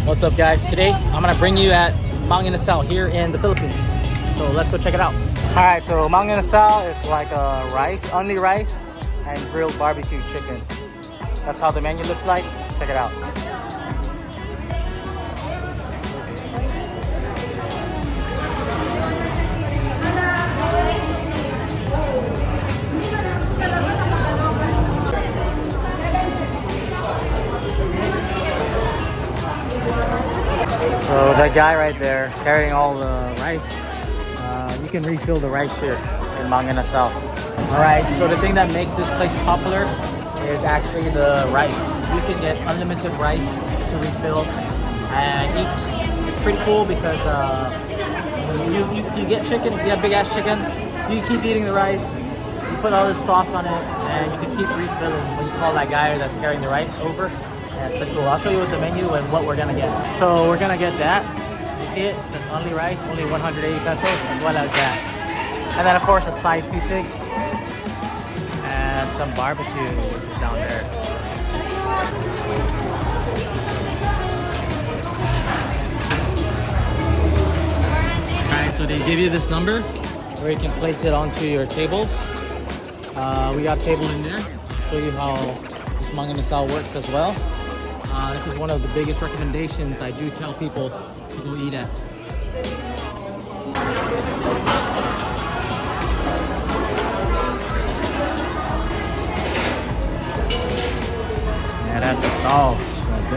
What's up, guys? Today I'm gonna bring you at MANG INASAL here in the Philippines. So let's go check it out. Alright, so MANG INASAL is like a rice, only rice and grilled barbecue chicken. That's how the menu looks like. Check it out. So that guy right there carrying all the rice, you can refill the rice here in MANG INASAL. Alright, so the thing that makes this place popular is actually the rice. You can get unlimited rice to refill and eat. It's pretty cool because you get chicken, if you have big ass chicken, you keep eating the rice, you put all this sauce on it, and you can keep refilling when you call that guy that's carrying the rice over. Yeah, it's pretty cool. I'll show you what the menu and what we're gonna get. So we're gonna get that. You see it? It says only rice, only 180 pesos, as well as that. And then of course a side sisig and some barbecue, which is down there. Alright, so they give you this number where you can place it onto your tables. We got a table in there. I'll show you how this MANG INASAL works as well. This is one of the biggest recommendations I do tell people to go eat at. Yeah, that's the sauce right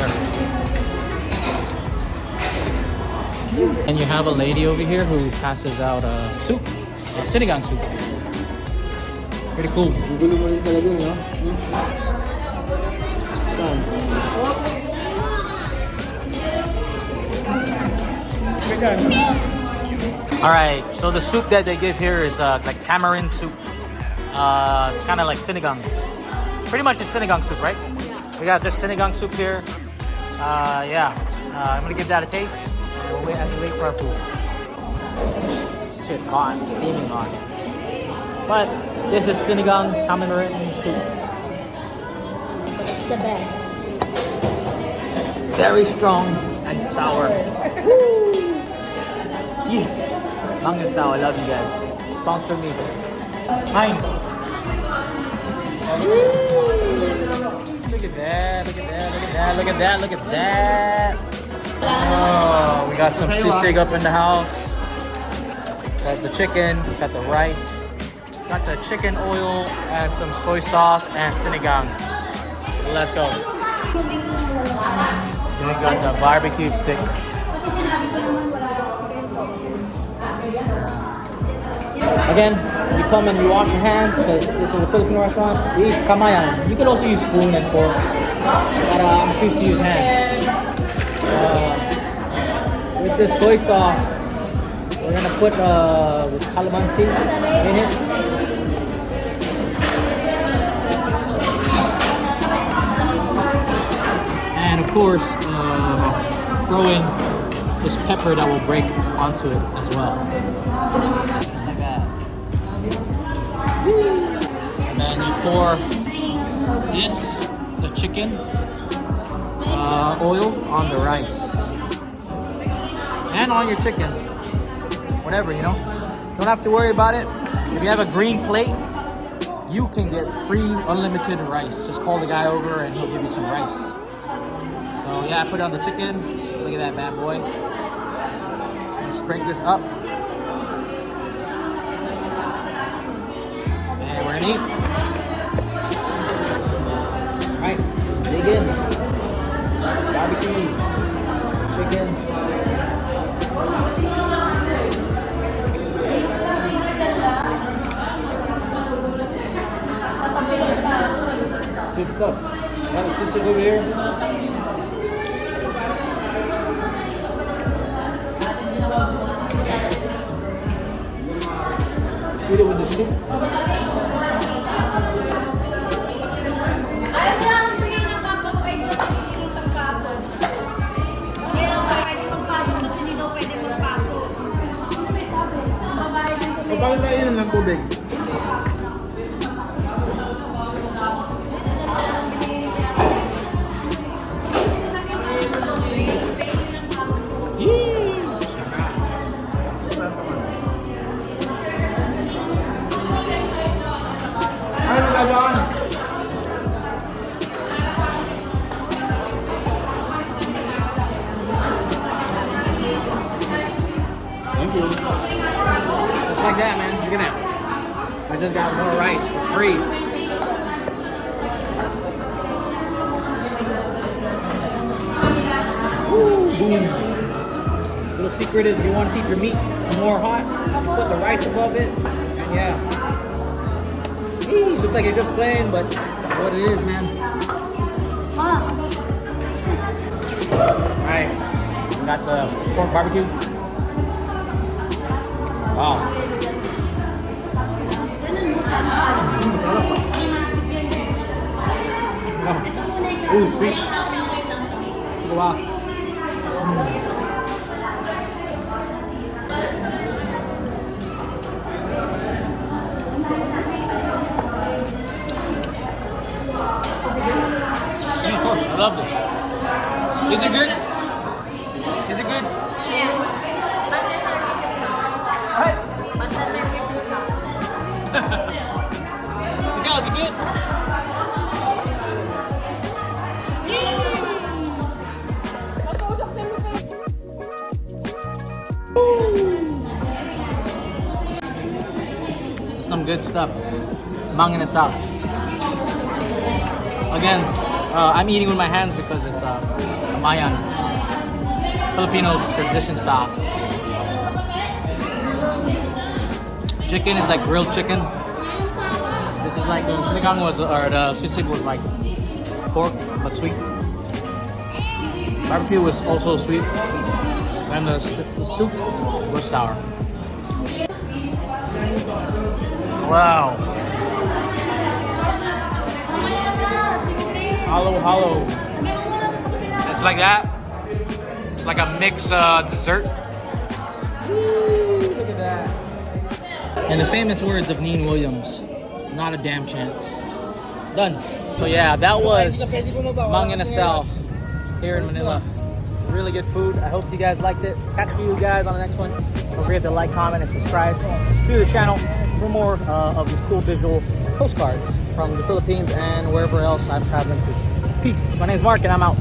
there. And you have a lady over here who passes out soup, sinigang soup. Pretty cool. Alright, so the soup that they give here is like tamarind soup. It's kind of like sinigang. Pretty much it's sinigang soup, right? We got just sinigang soup here. Yeah, I'm gonna give that a taste. And we'll wait as we wait for our food. Shit's hot, steaming hot. But this is sinigang tamarind soup. The best. Very strong and sour. Yeah. MANG INASAL, I love you guys. Sponsor me. Fine. Look at that, look at that, look at that, look at that, look at that. Oh, we got some sisig up in the house. Got the chicken, got the rice, got the chicken oil and some soy sauce and sinigang. Let's go. We got the barbecue stick. Again, you come and you wash your hands because this is a Filipino restaurant. We eat kamayan. You can also use spoon and forks, but I'm choose to use hands. With this soy sauce, we're gonna put this calamansi in it. And of course, throw in this pepper that will break onto it as well. Just like that. And then you pour this, the chicken, oil on the rice. And on your chicken. Whatever, you know. Don't have to worry about it. If you have a green plate, you can get free unlimited rice. Just call the guy over and he'll give you some rice. So yeah, I put it on the chicken. Look at that bad boy. Let's sprinkle this up. And we're gonna eat. Alright, dig in. Barbecue, chicken. Good stuff. Got a sister over here. Eat it with the soup. Bakit tayo inom ng tubig? just got more rice for free. Ooh, boom. Little secret is if you want to keep your meat more hot, you put the rice above it. And yeah. Eee, looks like you're just playing, but that's what it is, man. Alright, we got the pork barbecue. Wow. Ooh, sweet. Wow. Yeah, of course, I love this. Is it good? Is it good? Yeah. But the service is not. What? But the service is not. Ikaw, is it good? Some good stuff. Mang inasal. Again, I'm eating with my hands because it's a Mayan Filipino tradition style. Chicken is like grilled chicken. This is like the sinigang was, or the sisig was like pork but sweet. Barbecue was also sweet, and the soup was sour. Wow. Hollow, hollow. It's like that. It's like a mixed dessert. Woo, look at that. In the famous words of Neen Williams, not a damn chance. Done. So yeah, that was Mang Inasal here in Manila. Really good food. I hope you guys liked it. Catch you guys on the next one. Don't forget to like, comment, and subscribe to the channel for more of these cool visual postcards from the Philippines and wherever else I'm traveling to. Peace. My name is Mark and I'm out.